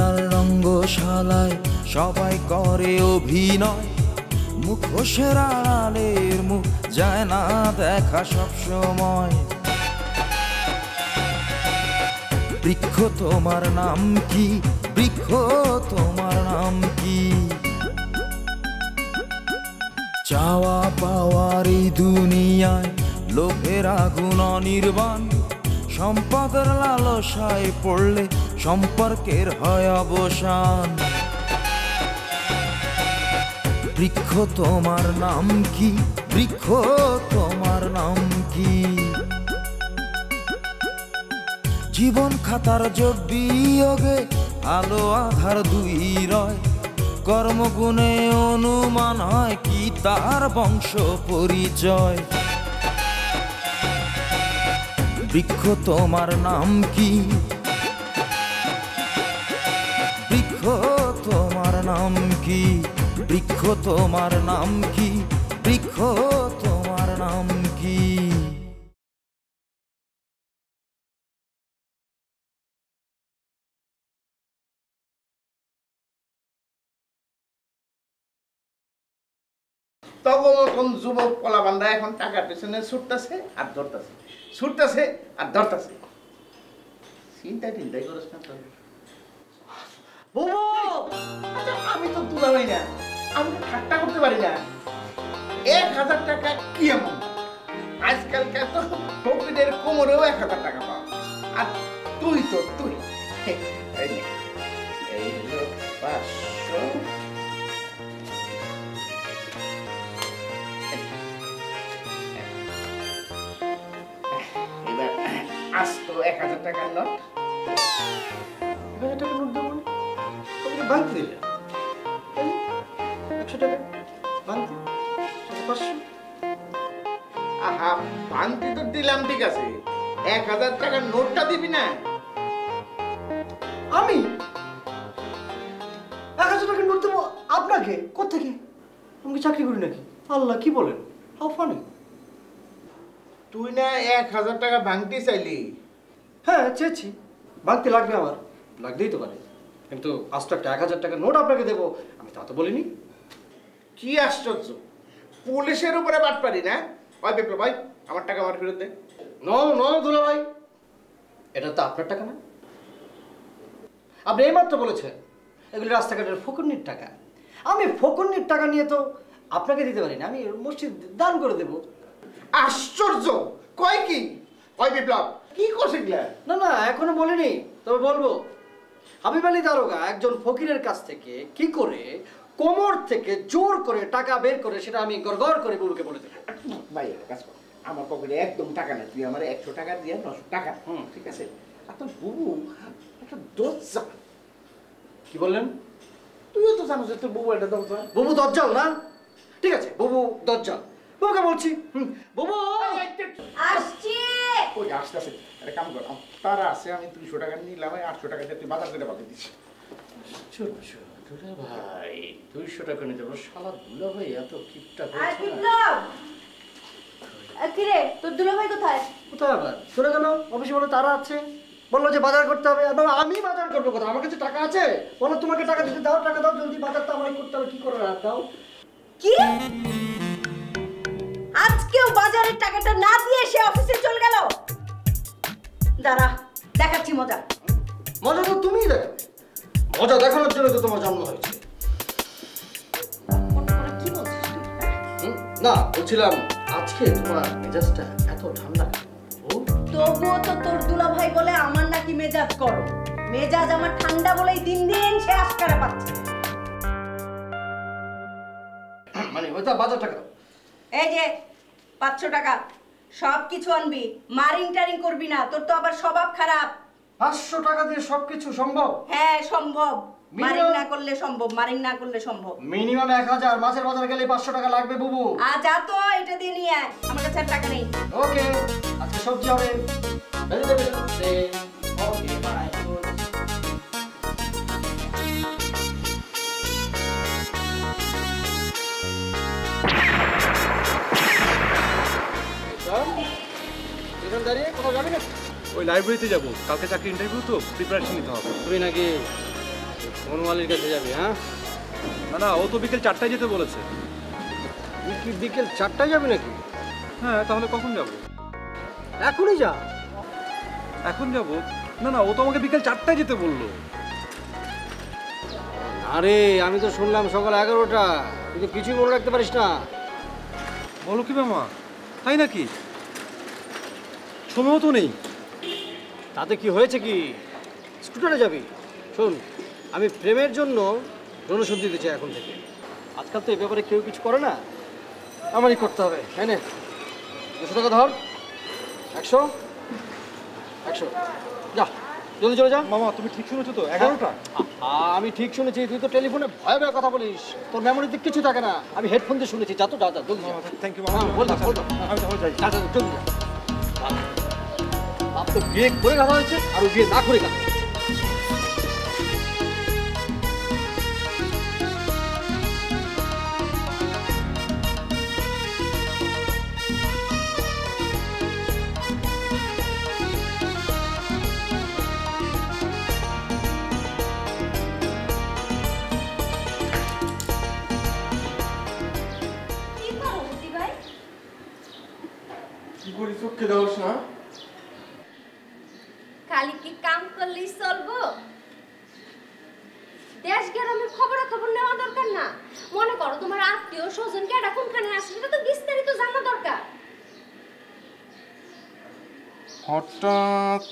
দুনিয়ার রঙ্গশালায় সবাই করে অভিনয়, মুখোশের আড়ালের মুখ যায় না দেখা সব সময়। বৃক্ষ তোমার নাম কি, বৃক্ষ তোমার নাম কি? চাওয়া পাওয়ার এই দুনিয়ায় লোভের আগুন অনির্বাণ, সম্পদের লালসায় পড়লে সম্পর্কের হয় অবসান। বৃক্ষ তোমার নাম কি, বৃক্ষ তোমার নাম কি? জীবন খাতার জোট বিয়োগে আলো আধার দুই রয়, কর্মগুণে অনুমান হয় কি তার বংশ পরিচয়। বৃক্ষ তোমার নাম কি, বৃক্ষ তোমার নাম কি? বৃক্ষ তোমার নাম কি, বৃক্ষ তোমার নাম কি? তখন যুবক কলাবান্ধা এখন টাকার পেছনে ছুটতেছে আর ধরতেছে, ছুটতেছে আর ধরতেছে। চিন্তাই করিস না তো আচ্ছা, আমি তো তুলাবাই না, আমি তো ঠাট্টা করতে পারি না। 1000 টাকা কি এমন? আজকালকার তো ফকিরের কোমরেও 1000 টাকা পাও, আর তুই তো তুই এই 500 আসতো 1000 টাকার নোট। 1000 টাকার নোট দেবো না, তুমি ভাঙতে দিলে 100 টাকা ভাঙতে 500। আহা, ভাঙতে তো দিলাম, ঠিক আছে, 1000 টাকার নোটটা দিবি না? আমি 1000 টাকার নোট দেবো আপনাকে? কোত্থেকে? আমি কি চাকরি করি নাকি? আল্লাহ, কি বলেন? How funny. তুই না 1000 টাকা ভাঙতে চাইলি? হ্যাঁ, চেয়েছি। ভাঙতে লাগবে, আমার লাগতেই তো পারে, কিন্তু আজ তো একটা 1000 টাকার নোট আপনাকে দেবো আমি তা তো বলিনি। কি আশ্চর্য, পুলিশের উপরে বাট পারি না? ওই বিপ্লব ভাই, আমার টাকা আমার ফেরত দে। নো নো দুলা ভাই, এটা তো আপনার টাকা না। আপনি এইমাত্র বলেছেন এগুলি রাস্তাঘাটের ফকুন্নির টাকা। আমি ফকুন্নির টাকা নিয়ে তো আপনাকে দিতে পারি না, আমি মসজিদ দান করে দেবো। আশ্চর্য, কয় কি? ওই বিপ্লব, কি করছিস? না না, এখনো বলিনি, তবে বলবো। হাবিব আলী দারোগা একজন ফকিরের কাছ থেকে কি করে কোমর থেকে জোর করে টাকা বের করে সেটা আমি গড়গড় করে বুবুকে বলে দেবো। ভাই কাজ কর, আমার পকেটে একদম টাকা নেই, তুই আমার 100 টাকা দিয়ে 900 টাকা, ঠিক আছে? আর তোর বুবু একটা দজ্জাল। কি বললেন? তুইও তো জানো যে তোর বুবু একটা দজ্জাল। বুবু দজ্জাল না? ঠিক আছে, বুবু দজ্জাল, বুবুকে বলছি। বুবু আসছি। ওই আসতেছে, আরে কাম কর, তারা আছে, আমি 200 টাকা নিলাম, 800 টাকা দিয়ে তুই বাজার করে পাঠিয়ে দিচ্ছি। ভাই 200 টাকা নিতে পারো, শালা দুলা ভাই এত কিপটা করছে না। কি রে, তোর দুলা ভাই কোথায়? কোথায় আবার চলে গেল? অফিসে বলে তারা আছে, বললো যে বাজার করতে হবে। আর আমি বাজার করবো কোথায়? আমার কাছে টাকা আছে, বলো তোমাকে টাকা দিতে দাও, টাকা দাও জলদি, বাজারটা আমায় করতে হবে। কি করে রাখ দাও? কি আজকেও বাজারের টাকাটা না দিয়ে সে অফিসে চলে গেল? দাঁড়া, দেখাচ্ছি মজা। মজা তো তুমিই দেখাবে, মজা দেখানোর জন্য তো তোমার জন্ম হয়েছে। কি বলছিস তুই? না, বলছিলাম আজকে তোমার মেজাজটা এত ঠান্ডা। তবুও তো তোর দুলা ভাই বলে আমার নাকি মেজাজ গরম। মেজাজ আমার ঠান্ডা বলেই দিন দিন সে আশকারা পাচ্ছে। মানে ওইটা বাজার টাকা। এই যে 500 টাকা, সব কিছু আনবি, মারিং টারিং করবি না, তোর তো আবার স্বভাব খারাপ। 500 টাকা দিয়ে সবকিছু সম্ভব? হ্যাঁ সম্ভব, মারিং না করলে সম্ভব, মারিং না করলে সম্ভব। মিনিমাম 1000, মাছের বাজারে গেলে 500 টাকা লাগবে বুবু। যা তো, এটা দিয়ে নিয়ে আয়, আমার কাছে আর টাকা নেই। ওকে, আজকে সবজি হবে, ভেজিটেবল ওকে বাই। দাঁড়িয়ে কোথাও যাবি না? ওই লাইব্রেরিতে যাবো, কালকে চাকরি ইন্টারভিউ তো প্রিপারেশন নিতে হবে। তুই নাকি বনমালীর কাছে যাবি? হ্যাঁ, না না, ও তো বিকেল 4টায় যেতে বলেছে। তুই কি বিকেল 4টায় যাবি নাকি? হ্যাঁ, তাহলে কখন যাব? এখনই যা। এখন যাব? না না, ও তো আমাকে বিকেল 4টায় যেতে বললো। আরে আমি তো শুনলাম সকাল 11টা। তুই তো কিছুই মনে রাখতে পারিস না। বলো কি মামা, তাই নাকি? সময়ও তো নেই। তাতে কি হয়েছে কি? স্কুটারে যাবি। শোন, আমি প্রেমের জন্য ডোনেশন দিতে চাই এখন থেকে। আজকাল তো এই ব্যাপারে কেউ কিছু করে না, আমারই করতে হবে। হ্যাঁ, 200 টাকা ধর। 100 100 যা, জলদি চলে যা। মামা তুমি ঠিক শুনেছো তো? 11টা? আমি ঠিক শুনেছি। তুই তো টেলিফোনে ভয়ে ভয়ে কথা বলিস, তোর মেমোরিতে কিছু থাকে না। আমি হেডফোন দিয়ে শুনেছি। যা তো, যা যা, জলদি যা। থ্যাংক ইউ মামা। বল দাও। আমি তাহলে যাই। যা, জলদি যা। বাপ তো বিয়ে করে কথা হয়েছে আর ও বিয়ে না করে কথা হয়েছে। কি করো মতি ভাই? কি করি চোখকে দাওস না? খালি কি কাম করলেই চলবো? দেশ গ্রামের খবর নেওয়া দরকার না? মনে করো তোমার আত্মীয় স্বজন কেডা কোনখানে আছে সেটা তো বিস্তারিত জানা দরকার। হঠাৎ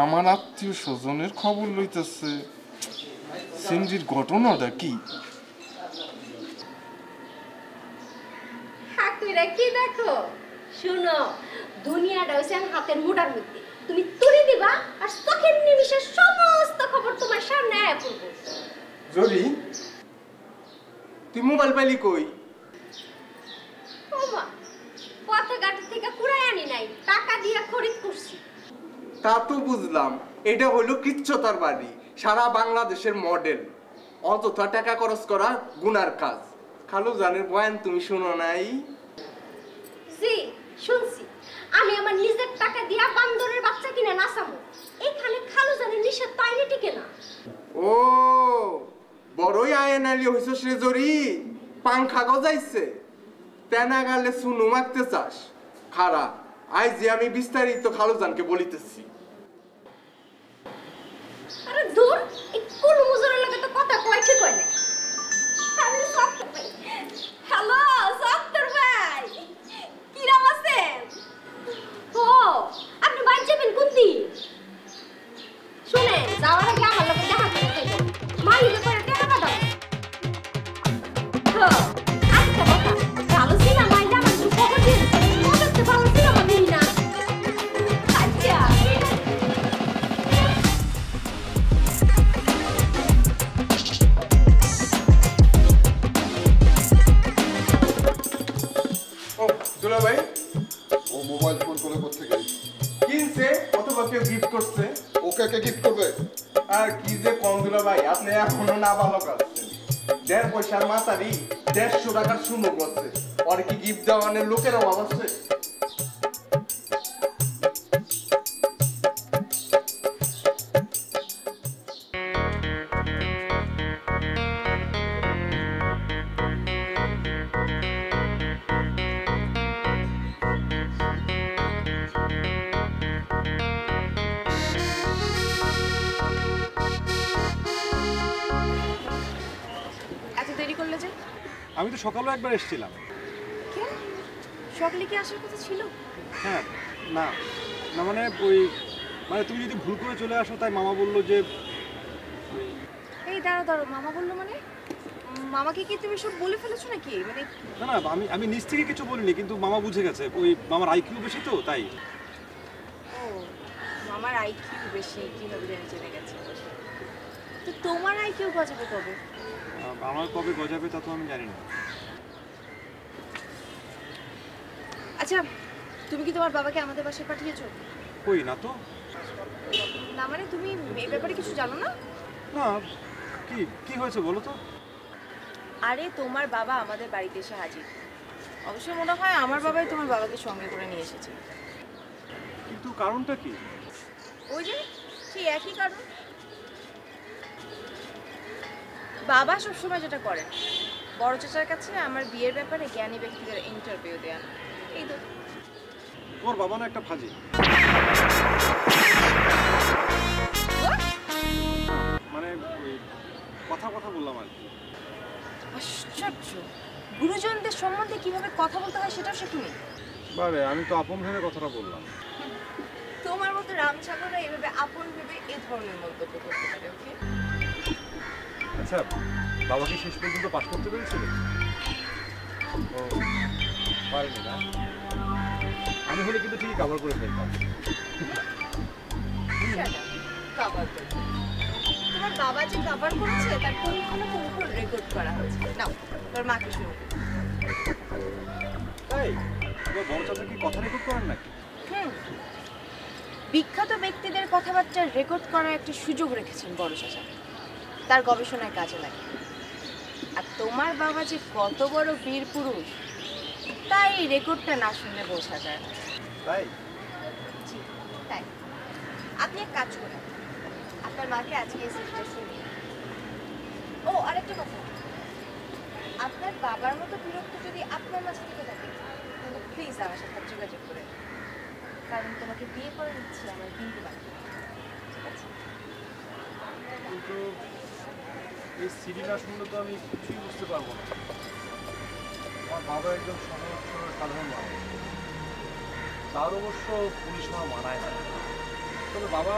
আমার আত্মীয় স্বজনের খবর লইতেছে, সিন্ডির ঘটনাটা কি? হাকুইরা কি দেখো? শুনো, দুনিয়াটা হইছে হাতের মুঠার মধ্যে। তুমি তুলে দিবা আর চোখের নিমিষে সমস্ত খবর তোমার সামনে আয়া পড়বে। জরি, তুই মোবাইল পাইলি কই? ওমা, পথে ঘাটে থেকে কুড়াই আনি নাই, টাকা দিয়া খরিদ করছি। তা তো বুঝলাম, এটা হলো কিচ্ছতার বাড়ি, সারা বাংলাদেশের মডেল। অযথা টাকা খরচ করা গুনার কাজ। খালু জানের বয়ান তুমি শুনো নাই? জি, শুনছি। আমি আমার নিজের টাকা দিয়া বান্দরের বাচ্চা কিনে নাচামু। এখানে খালু জানের নিষেধ তাইলে টিকে না। ও, বড়ই আয়নালি হইছস রে জরি, পাংখা গজাইছে। তেনা গালে সুনু মারতে চাস? খারা, আজ যে আমি বিস্তারিত খালুজানকে বলিতেছি। আরে দূর, এই কোন মুজরের লগে তো কথা কয় ঠিক হয় না। আরে সত্তর ভাই। হ্যালো সত্তর ভাই, কিরাম আছেন? ও, আপনি বাইরে যাবেন কোন দিন? শুনেন, যাওয়ার আগে আমার লগে দেখা করে যাইবেন। মালিকে করে টাকা পাঠাও। হ্যাঁ, আচ্ছা কথা, ভালো ছিলাম মাইলে আমার একটু খবর দিয়ে দিচ্ছেন। মনে হচ্ছে ভালো ছিলাম আমি না। আচ্ছা। ও দুলা ভাই, ও মোবাইল ফোন করে কোত্থেকে? কিনছে অথবা কেউ গিফট করছে। ওকে কে গিফট করবে? আর কি যে কম দুলা ভাই, আপনি এখনো না ভালো কাটছেন। 1.5 পয়সার মাতারি 150 টাকার শুনো করছে। আর কি গিফট দেওয়ানের লোকের অভাব আছে? এত দেরি করলে যে? আমি তো সকালেও একবার এসেছিলাম। কেন? সকালে কি আসার কথা ছিল? হ্যাঁ, না না মানে মানে তুমি যদি ভুল করে চলে আসো, তাই মামা বললো যে। এই দাঁড়ো, মামা বললো মানে? মামাকে কি তুমি সব বলে ফেলেছো নাকি? মানে না না, আমি নিজ থেকে কিছু বলিনি, কিন্তু মামা বুঝে গেছে। মামার আইকিউ বেশি তো, তাই। ও, মামার আইকিউ বেশি কিভাবে জেনে গেছে? তো তোমার আইকিউ গজাবে কবে? আমার কবে গজাবে তা তো আমি জানি না। আচ্ছা, তুমি কি তোমার বাবাকে আমাদের বাসায় পাঠিয়েছো? কই না তো। না মানে তুমি এই ব্যাপারে কিছু জানো না? না, কি হয়েছে বলো তো? আরে তোমার বাবা আমাদের বাড়িতে এসে হাজির। অবশ্যই মনে হয় আমার বাবাই তোমার বাবাকে সঙ্গে করে নিয়ে এসেছে। কিন্তু কারণটা কি? ওই যে সেই একই কারণ। বাবা সবসময় যেটা করেন, বড় চাচার কাছে আমার বিয়ের ব্যাপারে জ্ঞানী ব্যক্তিদের ইন্টারভিউ দেন। এই তো তোমার বাবা না একটা ফাজি। মানে ওই কথা কথা বললাম আর কি। আশ্চর্য, গুরুজনদের সম্বন্ধে কিভাবে কথা বলতে হয় সেটাও শিখিনি। বারে আমি তো আপন ভেবে কথাটা বললাম। তোমার মতো রামছাগররা এভাবে আপন ভেবে এই ধরনের মন্তব্য করতে পারে। ওকে, আচ্ছা, বাবা কি শেষ পর্যন্ত পাস করতে পেরেছিল? ও পারেনি না? আমি হলে কিন্তু ঠিকই কভার করে ফেলতাম। কভার করতে তোমার বাবা যে কভার করেছে তার পুরো রেকর্ড করা হয়েছে। নাও তোর মাকে শুরু। তাই তোমার বড় চাচা কি কথা রেকর্ড করেন নাকি? বিখ্যাত ব্যক্তিদের কথাবার্তা রেকর্ড করার একটা সুযোগ রেখেছেন বড় চাচা, তার গবেষণায় কাজে লাগে। আর তোমার বাবা যে কত বড় বীর পুরুষ তাই এই রেকর্ডটা না শুনলে বোঝা যায় না। তাই? জি তাই। আপনি এক কাজ করেন, আপনার মাকে আজকে এই সিটটা শুনিয়ে। ও আরেকটা কথা, আপনার বাবার মতো বিরক্ত যদি আপনার মাঝে থেকে থাকে তাহলে প্লিজ আমার সাথে যোগাযোগ করে, কারণ তোমাকে বিয়ে করে নিচ্ছি আমার বিন্দু বাকি। ঠিক আছে? কিন্তু এই সিডি না শুনলে তো আমি কিছুই বুঝতে পারবো না। আমার বাবা একজন সহজ সরল সাধারণ মানুষ, তার অবশ্য পুলিশ হওয়া মানায় না। তবে বাবা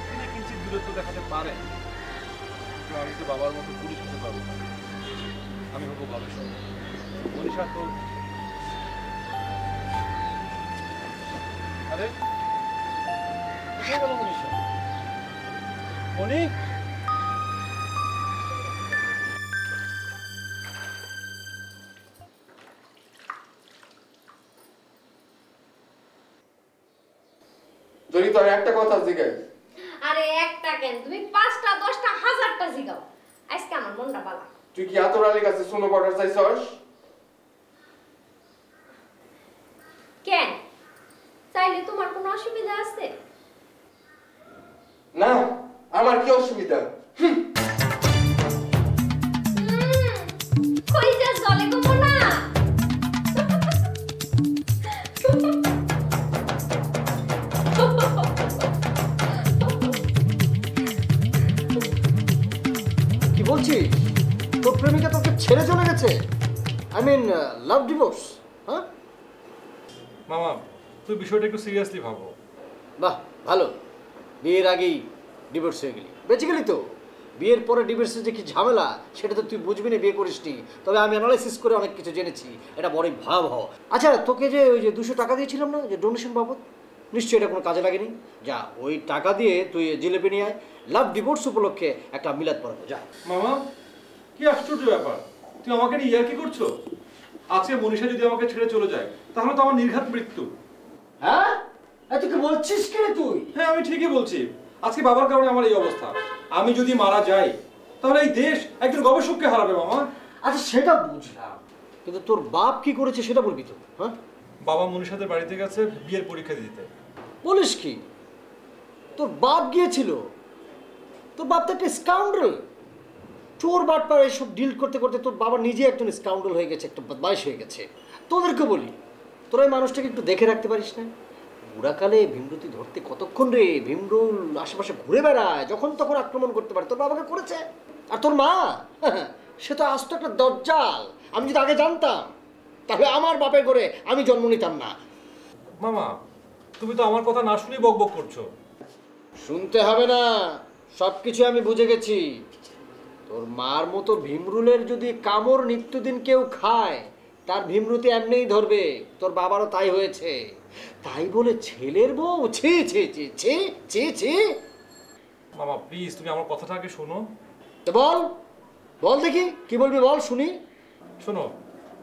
তিনি কিঞ্চিত দূরত্ব দেখাতে পারেন, কিন্তু আমি তো বাবার মতো পুলিশ হতে পারবো না। আমি হবো গবেষক। মনীষা তো আরে কোথায় গেল মনীষা? মনি, যদি তোর একটা কথা জিজ্ঞাই। আরে একটা কেন, তুমি 5টা 10টা 1000টা জিগাও। আজকে আমার মনটা বালা। তুই কি আতর আলীর কাছে শুনো পড়ার চাইছস? কেন, চাইলে তোমার কোনো অসুবিধা আছে? না, আমার কি অসুবিধা? কই যা জলে গো না। কি বলছিস? তোর প্রেমিকা তোকে ছেড়ে চলে গেছে? I mean love divorce? হ্যাঁ মামা, তুই বিষয়টা একটু সিরিয়াসলি ভাবো। বাহ, ভালো। বিয়ের আগেই ডিভোর্স হয়ে গেলি, বেঁচে গেলি তো। বিয়ের পরে ডিভোর্সের যে কি ঝামেলা সেটা তো তুই বুঝবি না, বিয়ে করিসনি। তবে আমি অ্যানালাইসিস করে অনেক কিছু জেনেছি, এটা বড়ই ভয়াবহ। আচ্ছা, তোকে যে ওই যে 200 টাকা দিয়েছিলাম না, যে ডোনেশন বাবদ, নিশ্চয়ই এটা কোনো কাজে লাগেনি। যা, ওই টাকা দিয়ে তুই জিলেপি নিয়ে আয়, লাভ ডিভোর্স উপলক্ষে একটা মিলাদ পড়াবো। যা। মামা, কি আশ্চর্য ব্যাপার, তুই আমাকে নিয়ে ইয়ার্কি করছো? আজকে মনীষা যদি আমাকে ছেড়ে চলে যায় তাহলে তো আমার নির্ঘাত মৃত্যু। হ্যাঁ, তুই কি বলছিস কে তুই? হ্যাঁ, আমি ঠিকই বলছি। আজকে বাবার কারণে আমার এই অবস্থা। আমি যদি মারা যাই তাহলে এই দেশ একজন গবেষককে হারাবে মামা। আচ্ছা, সেটা বুঝলাম, কিন্তু তোর বাপ কি করেছে সেটা বলবি তো? হ্যাঁ, বাবা মনীষাদের বাড়িতে গেছে বিয়ের পরীক্ষা দিতে। বলিস কি? তোর বাপ গিয়েছিল? তোর বাপ তো একটা স্কাউন্ডার, চোর বাটপার এসব ডিল করতে করতে তোর বাবা নিজে একজন স্কাউন্ডার হয়ে গেছে, একটা বদমাইশ হয়ে গেছে। তোদেরকে বলি, তোরা এই মানুষটাকে একটু দেখে রাখতে পারিস না? বুড়াকালে ভীমরতি ধরতে কতক্ষণ রে? ভীমরুল আশেপাশে ঘুরে বেড়ায়, যখন তখন আক্রমণ করতে পারে। তোর বাবাকে করেছে। আর তোর মা, সে তো আস্ত একটা দজ্জাল। আমি যদি আগে জানতাম তাহলে আমার বাপের ঘরে আমি জন্ম নিতাম না। মামা, তুমি তো আমার কথা না শুনেই বকবক করছো। শুনতে হবে না, সব কিছু আমি বুঝে গেছি। তোর মার মতো ভীমরুলের যদি কামড় নিত্যদিন কেউ খায়, তার ভীমরুতি এমনিই ধরবে। তোর বাবারও তাই হয়েছে। তাই বলে ছেলের বউ, ছি ছি ছি ছি ছি ছি। মামা প্লিজ, তুমি আমার কথাটা আগে শোনো। তো বল, বল দেখি কি বলবি, বল শুনি। শোনো,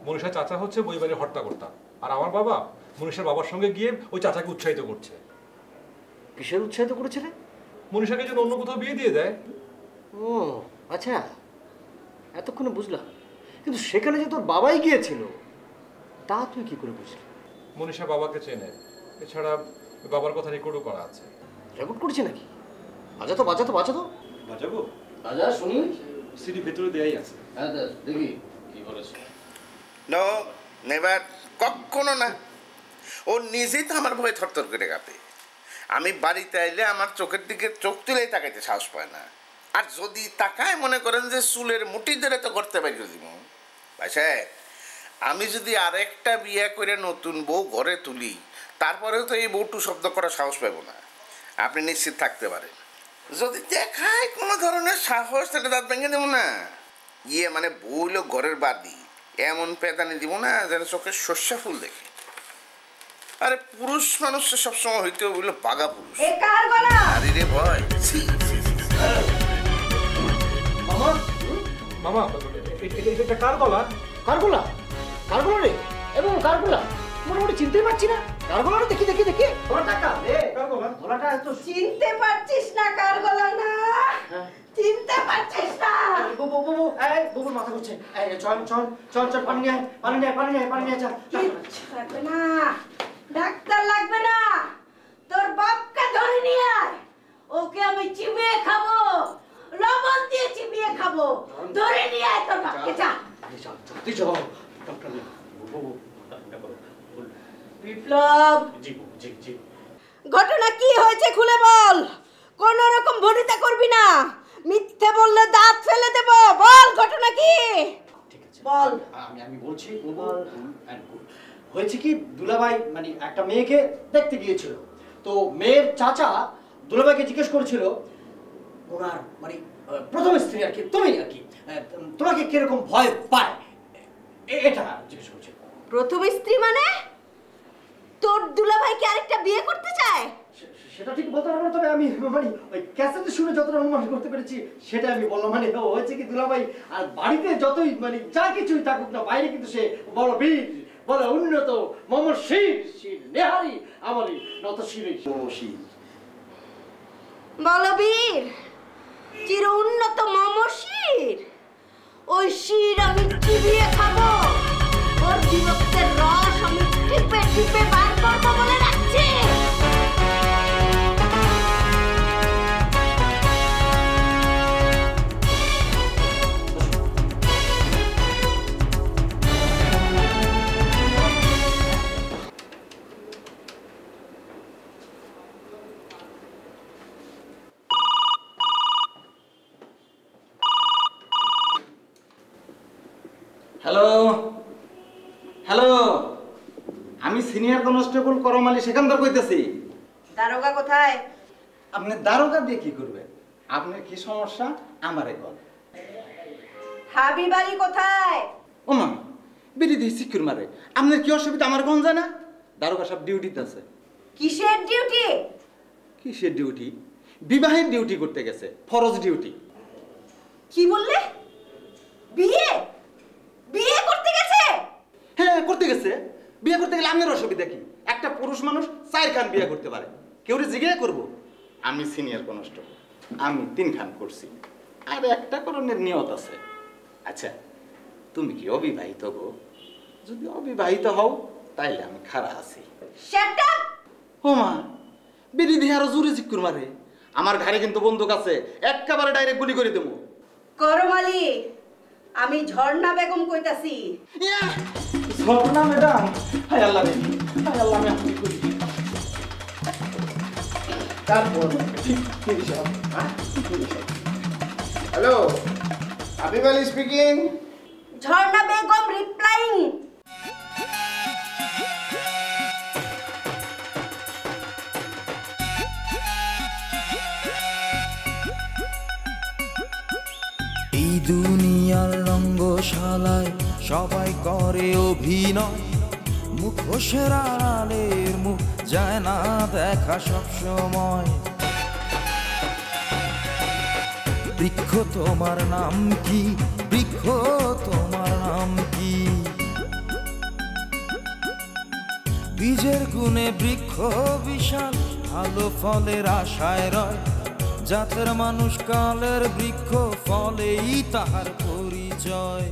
মনীষার চাচা হচ্ছে বই বাড়ি হর্তাকর্তা, আর আমার বাবা মনীষার বাবার সঙ্গে গিয়ে ওই চাচাকে উৎসাহিত করছে। কিসের উৎসাহিত করেছে রে? মনীষাকে যেন অন্য কোথাও বিয়ে দিয়ে দেয়। ও আচ্ছা, এতক্ষণে বুঝলাম। কিন্তু সেখানে যে তোর বাবাই গিয়েছিল তা তুই কি করে বুঝলি? মনীষা বাবাকে চেনে, এছাড়া বাবার কথা রেকর্ডও করা আছে। রেকর্ড করছে নাকি? বাজা তো বাজা তো বাজা তো বাজাবো? বাজা শুনি। সিডি ভেতরে দেয়াই আছে। হ্যাঁ দেখি কি বলেছে। নো নেভার, কখনো না। ও নিজেই তো আমার ভয়ে থরথর করে কাঁপে। আমি বাড়িতে আইলে আমার চোখের দিকে চোখ তুলেই তাকাইতে সাহস পায় না। আর যদি তাকায় মনে করেন যে চুলের মুঠি ধরে তো করতে পারি দিব। ভাইসা, আমি যদি আরেকটা বিয়ে করে নতুন বউ ঘরে তুলি, তারপরেও তো এই বউটু শব্দ করার সাহস পাবো না। আপনি নিশ্চিত থাকতে পারেন। যদি দেখায় কোনো ধরনের সাহস, তাহলে দাঁত ভেঙে দেবো না। মানে বউল ঘরের বাদি এমন পেদানি দিব না যেন চোখের শস্যা ফুল দেখে। আরে পুরুষ মানুষের সবসময় হইতে বলল বাঘা পুরুষ। আরে রে ভয়। মামা মামা এটা কার গলা? কার গলা? কার গলা রে? এবং কার গলা মোটামুটি চিনতেই পারছি না। কার গলা রে? দেখি দেখি দেখি। তোমার টাকা রে কার গলা? গলাটা এত চিনতে পারছিস না কার গলা না? চিনতে পারছিস না? বুবু বুবু এই বুবুর মাথা ঘুরছে। এই চল চল চল চল পানি নিয়ে পানি নিয়ে পানি নিয়ে পানি নিয়ে যা। লাগবে না, ডাক্তার লাগবে না, তোর বাপকে ধরে নিয়ে আয়। ওকে আমি চিবিয়ে খাবো, লবণ দিয়ে চিবিয়ে খাবো। ধরে নিয়ে আয় তোর বাপকে। যা চল তুই চল। ডক্টর বুবু বিপ্লব, জি বুবু জি জি। ঘটনা কি হয়েছে খুলে বল। কোন রকম ভনিতা করবি না, মিথ্যে বললে দাঁত ফেলে দেব। বল ঘটনা কি? ঠিক আছে বল। আমি বলছি বুবু। হয়েছে কি, দুলাভাই মানে একটা মেয়েকে দেখতে গিয়েছিল। তো মেয়ের চাচা দুলাভাইকে জিজ্ঞেস করেছিল ওনার মানে প্রথম স্ত্রী আর কি, তুমি আর কি, তোমাকে কিরকম ভয় পায় এটা জিজ্ঞেস করছিল। প্রথম স্ত্রী মানে তোর দুলাভাই কি আরেকটা বিয়ে করতে চায়? সেটা ঠিক বলতে পারবো না, তবে আমি মানে ওই ক্যাসেটে শুনে যতটা অনুমান করতে পেরেছি সেটা আমি বললাম। মানে হয়েছে কি, দুলাভাই আর বাড়িতে যতই মানে যা কিছুই থাকুক না, বাইরে কিন্তু সে বড় বীর, বলে উন্নত মমশির শির নেহারি আমারি নত শিরে মমশির। বলবীর চির উন্নত মমশির, ওই শির আমি চিবিয়ে খাবো। ওর বিরক্তের রস আমি টিপে টিপে বার করবো বলে রাখছি। হ্যালো হ্যালো, আমি সিনিয়র কনস্টেবল করম আলী সেখানদার কইতেছি। দারোগা কোথায়? আপনি দারোগা দিয়ে কি করবেন? আপনার কি সমস্যা আমারে বল। হাবিব আলী কোথায়? ওমা বেরি দিয়ে সিকিউর মারে। আপনার কি অসুবিধা আমার কোন জানা? দারোগা সব ডিউটিতে আছে। কিসের ডিউটি? কিসের ডিউটি? বিবাহের ডিউটি করতে গেছে, ফরজ ডিউটি। কি বললে? বিয়ে? বিয়ে করতে গেছে? হ্যাঁ করতে গেছে। বিয়ে করতে গেলে আপনার অসুবিধা কি? একটা পুরুষ মানুষ 4 খান বিয়ে করতে পারে। কেউ জিজ্ঞাসা করবো? আমি সিনিয়র কনস্টেবল, আমি 3 খান করছি, আর একটা করণের নিয়ত আছে। আচ্ছা তুমি কি অবিবাহিত গো? যদি অবিবাহিত হও তাইলে আমি খাড়া আছি। Shut up! ও মা, বেরি দিয়ে আরো জোরে জিক্কুর মারে। আমার ঘাড়ে কিন্তু বন্দুক আছে, একেবারে ডাইরেক্ট গুলি করে দেবো। করম আলী, আমি ঝর্ণা বেগম কইতাছি। ঝর্ণা ম্যাডাম? হায় আল্লাহ রে, হায় আল্লাহ, আমি আপনি করি। তারপর হ্যালো, হাবিব আলী স্পিকিং। ঝর্ণা বেগম রিপ্লাইং। এই দুনিয়ার রঙ্গশালায় সবাই করে অভিনয়, মুখোশের আড়ালের মুখ যায় না দেখা সব সময়। বৃক্ষ তোমার নাম কি? বৃক্ষ তোমার নাম কি? বীজের গুণে বৃক্ষ বিশাল, ভালো ফলের আশায় রয়। জাতের মানুষ কালের বৃক্ষ, ফলেই তাহার পরিচয়।